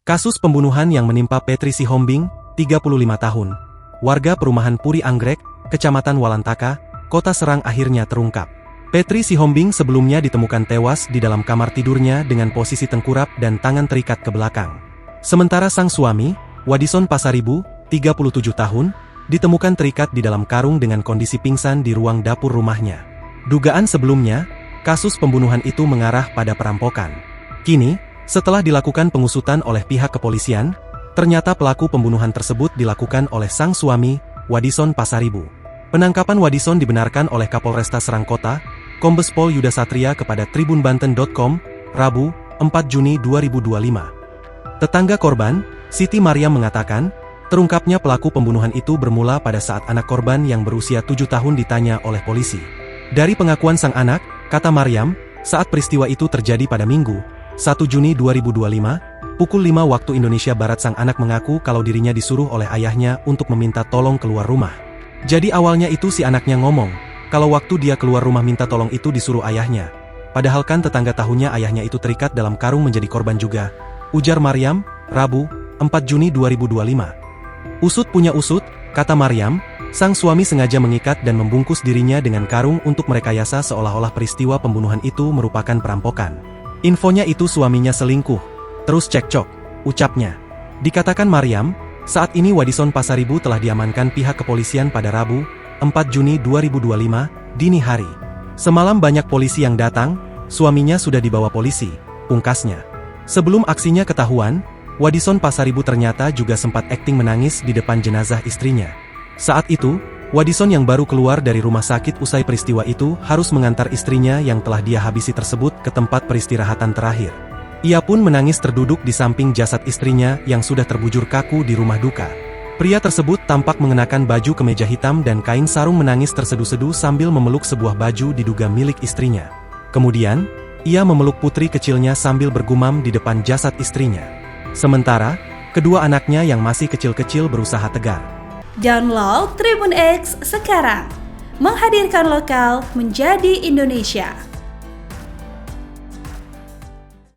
Kasus pembunuhan yang menimpa Petri Sihombing, 35 tahun, warga perumahan Puri Anggrek, Kecamatan Walantaka, Kota Serang akhirnya terungkap. Petri Sihombing sebelumnya ditemukan tewas di dalam kamar tidurnya dengan posisi tengkurap dan tangan terikat ke belakang. Sementara sang suami, Wadison Pasaribu, 37 tahun, ditemukan terikat di dalam karung dengan kondisi pingsan di ruang dapur rumahnya. Dugaan sebelumnya, kasus pembunuhan itu mengarah pada perampokan. Kini, setelah dilakukan pengusutan oleh pihak kepolisian, ternyata pelaku pembunuhan tersebut dilakukan oleh sang suami, Wadison Pasaribu. Penangkapan Wadison dibenarkan oleh Kapolresta Serang Kota, Kombes Pol Yuda Satria kepada tribunbanten.com, Rabu, 4 Juni 2025. Tetangga korban, Siti Mariam mengatakan, terungkapnya pelaku pembunuhan itu bermula pada saat anak korban yang berusia 7 tahun ditanya oleh polisi. Dari pengakuan sang anak, kata Mariam, saat peristiwa itu terjadi pada Minggu, 1 Juni 2025, pukul 5 waktu Indonesia Barat sang anak mengaku kalau dirinya disuruh oleh ayahnya untuk meminta tolong keluar rumah. Jadi awalnya itu si anaknya ngomong, kalau waktu dia keluar rumah minta tolong itu disuruh ayahnya. Padahal kan tetangga tahunya ayahnya itu terikat dalam karung menjadi korban juga. Ujar Mariam, Rabu, 4 Juni 2025. Usut punya usut, kata Mariam, sang suami sengaja mengikat dan membungkus dirinya dengan karung untuk merekayasa seolah-olah peristiwa pembunuhan itu merupakan perampokan. Infonya itu suaminya selingkuh, terus cekcok, ucapnya. Dikatakan Mariam, saat ini Wadison Pasaribu telah diamankan pihak kepolisian pada Rabu, 4 Juni 2025, dini hari. Semalam banyak polisi yang datang, suaminya sudah dibawa polisi, pungkasnya. Sebelum aksinya ketahuan, Wadison Pasaribu ternyata juga sempat akting menangis di depan jenazah istrinya. Saat itu, Wadison yang baru keluar dari rumah sakit usai peristiwa itu harus mengantar istrinya yang telah dia habisi tersebut ke tempat peristirahatan terakhir. Ia pun menangis terduduk di samping jasad istrinya yang sudah terbujur kaku di rumah duka. Pria tersebut tampak mengenakan baju kemeja hitam dan kain sarung menangis terseduh-seduh sambil memeluk sebuah baju diduga milik istrinya. Kemudian, ia memeluk putri kecilnya sambil bergumam di depan jasad istrinya. Sementara, kedua anaknya yang masih kecil-kecil berusaha tegar. Download Tribun X sekarang, menghadirkan lokal menjadi Indonesia.